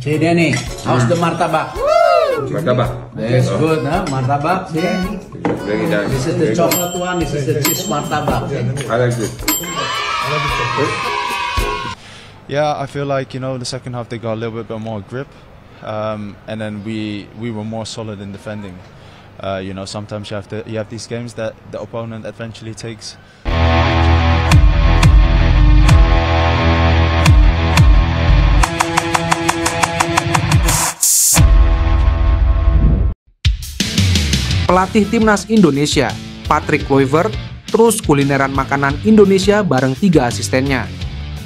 See Danny, how's the martabak? Martabak. That's good, huh? Martabak, see? Very nice. This is the chocolate one, this is the cheese martabak. I like it. Yeah, I feel like, the second half they got a little bit more grip, and then we were more solid in defending. Sometimes you have these games that the opponent eventually takes. Pelatih Timnas Indonesia, Patrick Kluivert, terus kulineran makanan Indonesia bareng 3 asistennya,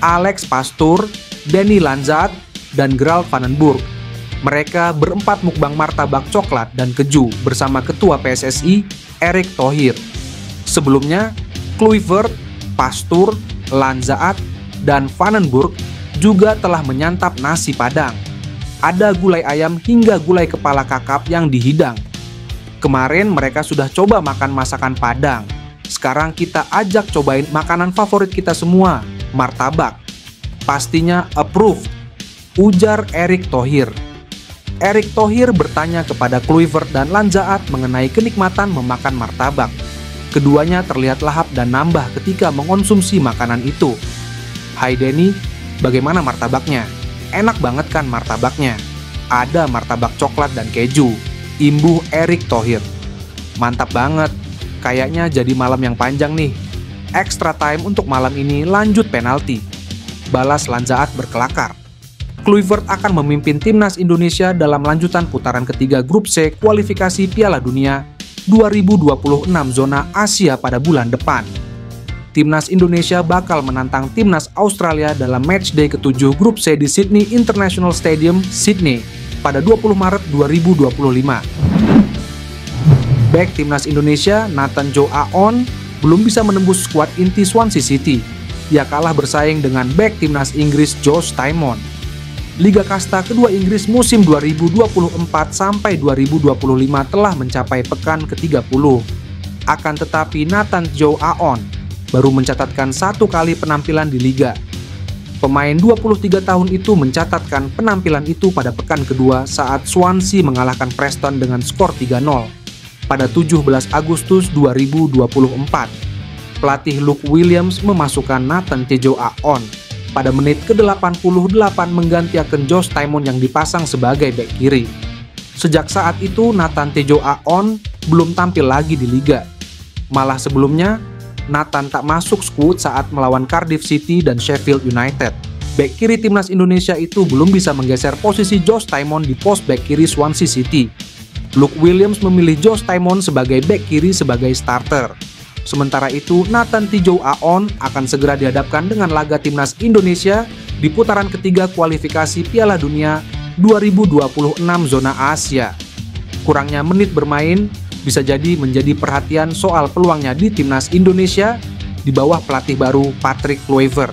Alex Pastoor, Danny Lanzaat, dan Gerald van den Burg. Mereka berempat mukbang martabak coklat dan keju bersama Ketua PSSI, Erick Thohir. Sebelumnya, Kluivert, Pastoor, Lanzaat, dan van den Burg juga telah menyantap nasi Padang. Ada gulai ayam hingga gulai kepala kakap yang dihidang. Kemarin mereka sudah coba makan masakan Padang. Sekarang kita ajak cobain makanan favorit kita semua, martabak. Pastinya approved, ujar Erick Thohir. Erick Thohir bertanya kepada Kluivert dan Lanzaat mengenai kenikmatan memakan martabak. Keduanya terlihat lahap dan nambah ketika mengonsumsi makanan itu. Hai Denny, bagaimana martabaknya? Enak banget kan martabaknya? Ada martabak coklat dan keju, imbuh Erick Thohir. Mantap banget, kayaknya jadi malam yang panjang nih. Extra time untuk malam ini lanjut penalti, balas Lanzaat berkelakar. Kluivert akan memimpin Timnas Indonesia dalam lanjutan putaran ketiga Grup C kualifikasi Piala Dunia 2026 zona Asia pada bulan depan. Timnas Indonesia bakal menantang Timnas Australia dalam matchday ke-7 Grup C di Sydney International Stadium, Sydney, pada 20 Maret 2025. Bek Timnas Indonesia, Nathan Joe Aon, belum bisa menembus skuad inti Swansea City. Ia kalah bersaing dengan bek Timnas Inggris Josh Tymon. Liga Kasta kedua Inggris musim 2024 sampai 2025 telah mencapai pekan ke-30. Akan tetapi Nathan Joe Aon baru mencatatkan 1 kali penampilan di Liga. Pemain 23 tahun itu mencatatkan penampilan itu pada pekan kedua saat Swansea mengalahkan Preston dengan skor 3-0 pada 17 Agustus 2024. Pelatih Luke Williams memasukkan Nathan Tejo Aon pada menit ke-88 menggantikan Josh Tymon yang dipasang sebagai bek kiri. Sejak saat itu Nathan Tejo Aon belum tampil lagi di Liga. Malah sebelumnya Nathan tak masuk skuad saat melawan Cardiff City dan Sheffield United. Bek kiri Timnas Indonesia itu belum bisa menggeser posisi Josh Tymon di pos bek kiri Swansea City. Luke Williams memilih Josh Tymon sebagai bek kiri sebagai starter. Sementara itu, Nathan Tejo Aon akan segera dihadapkan dengan laga Timnas Indonesia di putaran ketiga kualifikasi Piala Dunia 2026 zona Asia. Kurangnya menit bermain bisa jadi menjadi perhatian soal peluangnya di Timnas Indonesia di bawah pelatih baru Patrick Kluivert.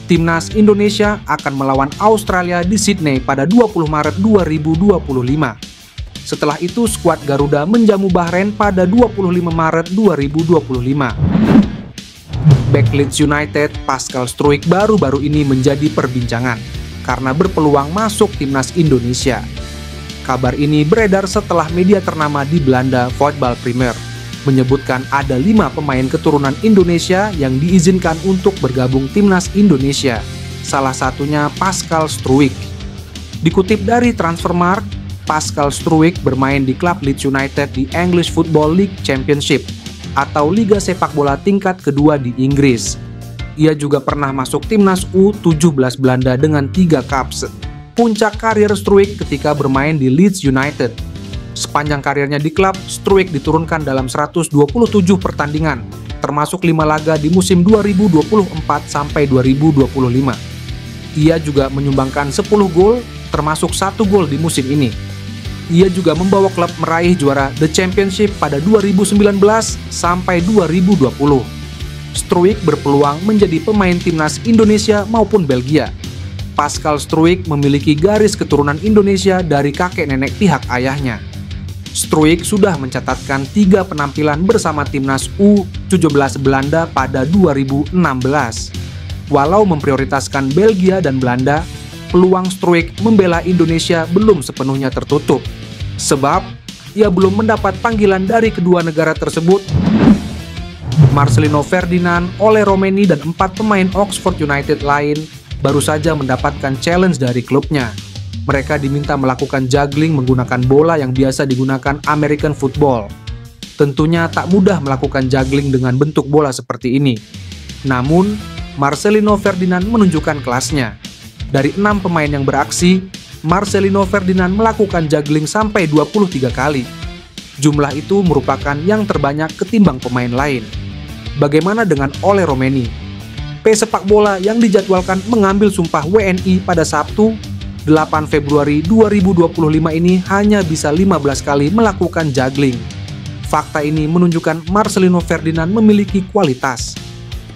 Timnas Indonesia akan melawan Australia di Sydney pada 20 Maret 2025. Setelah itu skuad Garuda menjamu Bahrain pada 25 Maret 2025. Bek Leeds United Pascal Struijk baru-baru ini menjadi perbincangan karena berpeluang masuk Timnas Indonesia. Kabar ini beredar setelah media ternama di Belanda, Voetbal Premier, menyebutkan ada 5 pemain keturunan Indonesia yang diizinkan untuk bergabung Timnas Indonesia, salah satunya Pascal Struijk. Dikutip dari Transfermarkt, Pascal Struijk bermain di klub Leeds United di English Football League Championship atau Liga Sepak Bola tingkat kedua di Inggris. Ia juga pernah masuk Timnas U17 Belanda dengan 3 caps. Puncak karir Struijk ketika bermain di Leeds United. Sepanjang karirnya di klub, Struijk diturunkan dalam 127 pertandingan, termasuk 5 laga di musim 2024 sampai 2025. Ia juga menyumbangkan 10 gol, termasuk 1 gol di musim ini. Ia juga membawa klub meraih juara The Championship pada 2019 sampai 2020. Struijk berpeluang menjadi pemain Timnas Indonesia maupun Belgia. Pascal Struijk memiliki garis keturunan Indonesia dari kakek nenek pihak ayahnya. Struijk sudah mencatatkan 3 penampilan bersama Timnas U17 Belanda pada 2016. Walau memprioritaskan Belgia dan Belanda, peluang Struijk membela Indonesia belum sepenuhnya tertutup, sebab ia belum mendapat panggilan dari kedua negara tersebut. Marcelino Ferdinand, Ole Romeni, dan 4 pemain Oxford United lain baru saja mendapatkan challenge dari klubnya. Mereka diminta melakukan juggling menggunakan bola yang biasa digunakan American football. Tentunya tak mudah melakukan juggling dengan bentuk bola seperti ini. Namun, Marcelino Ferdinand menunjukkan kelasnya. Dari 6 pemain yang beraksi, Marcelino Ferdinand melakukan juggling sampai 23 kali. Jumlah itu merupakan yang terbanyak ketimbang pemain lain. Bagaimana dengan Ole Romeni? Pesepak bola yang dijadwalkan mengambil sumpah WNI pada Sabtu, 8 Februari 2025 ini hanya bisa 15 kali melakukan juggling. Fakta ini menunjukkan Marcelino Ferdinand memiliki kualitas.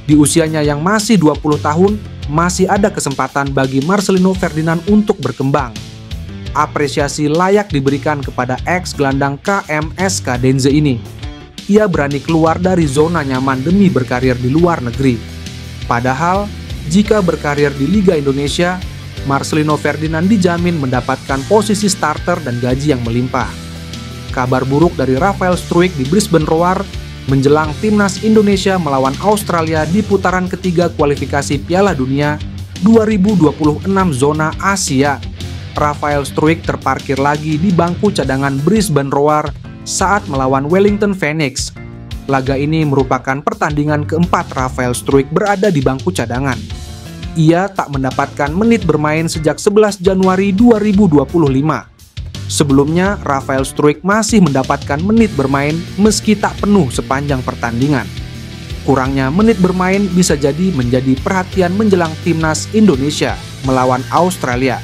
Di usianya yang masih 20 tahun, masih ada kesempatan bagi Marcelino Ferdinand untuk berkembang. Apresiasi layak diberikan kepada ex-gelandang KMSK Denze ini. Ia berani keluar dari zona nyaman demi berkarir di luar negeri. Padahal, jika berkarir di Liga Indonesia, Marcelino Ferdinand dijamin mendapatkan posisi starter dan gaji yang melimpah. Kabar buruk dari Rafael Struijk di Brisbane Roar menjelang timnas Indonesia melawan Australia di putaran ketiga kualifikasi Piala Dunia 2026 zona Asia. Rafael Struijk terparkir lagi di bangku cadangan Brisbane Roar saat melawan Wellington Phoenix. Laga ini merupakan pertandingan keempat Rafael Struijk berada di bangku cadangan. Ia tak mendapatkan menit bermain sejak 11 Januari 2025. Sebelumnya, Rafael Struijk masih mendapatkan menit bermain meski tak penuh sepanjang pertandingan. Kurangnya menit bermain bisa jadi menjadi perhatian menjelang timnas Indonesia melawan Australia.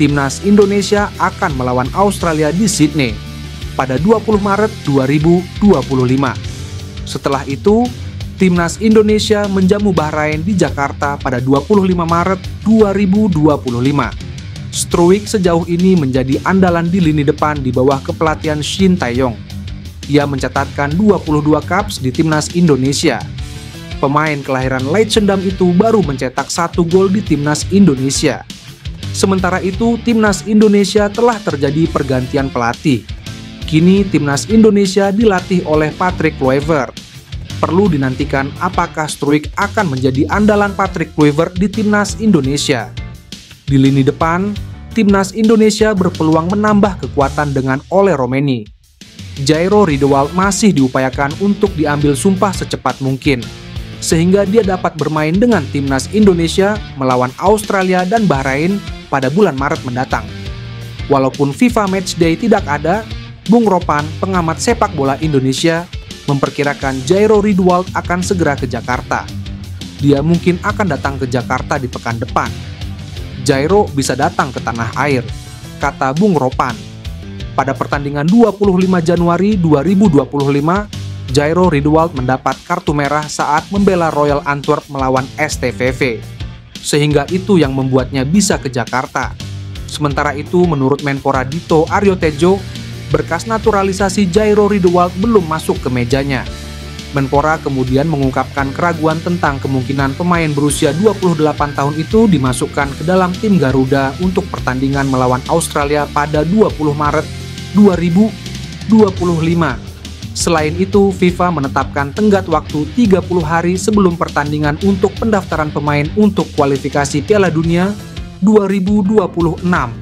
Timnas Indonesia akan melawan Australia di Sydney pada 20 Maret 2025. Setelah itu, timnas Indonesia menjamu Bahrain di Jakarta pada 25 Maret 2025. Struijk sejauh ini menjadi andalan di lini depan di bawah kepelatihan Shin Tae-yong. Ia mencatatkan 22 caps di timnas Indonesia. Pemain kelahiran Leidschendam itu baru mencetak 1 gol di timnas Indonesia. Sementara itu, timnas Indonesia telah terjadi pergantian pelatih. Kini timnas Indonesia dilatih oleh Patrick Kluivert. Perlu dinantikan apakah Struijk akan menjadi andalan Patrick Kluivert di timnas Indonesia. Di lini depan, timnas Indonesia berpeluang menambah kekuatan dengan Ole Romeni. Jairo Riedewald masih diupayakan untuk diambil sumpah secepat mungkin, sehingga dia dapat bermain dengan timnas Indonesia melawan Australia dan Bahrain pada bulan Maret mendatang. Walaupun FIFA Matchday tidak ada, Bung Ropan, pengamat sepak bola Indonesia, memperkirakan Jairo Riedewald akan segera ke Jakarta. Dia mungkin akan datang ke Jakarta di pekan depan. Jairo bisa datang ke tanah air, kata Bung Ropan. Pada pertandingan 25 Januari 2025, Jairo Riedewald mendapat kartu merah saat membela Royal Antwerp melawan STVV. Sehingga itu yang membuatnya bisa ke Jakarta. Sementara itu, menurut Menpora Dito Aryo Tejo, berkas naturalisasi Jairo Riedewald belum masuk ke mejanya. Menpora kemudian mengungkapkan keraguan tentang kemungkinan pemain berusia 28 tahun itu dimasukkan ke dalam tim Garuda untuk pertandingan melawan Australia pada 20 Maret 2025. Selain itu, FIFA menetapkan tenggat waktu 30 hari sebelum pertandingan untuk pendaftaran pemain untuk kualifikasi Piala Dunia 2026.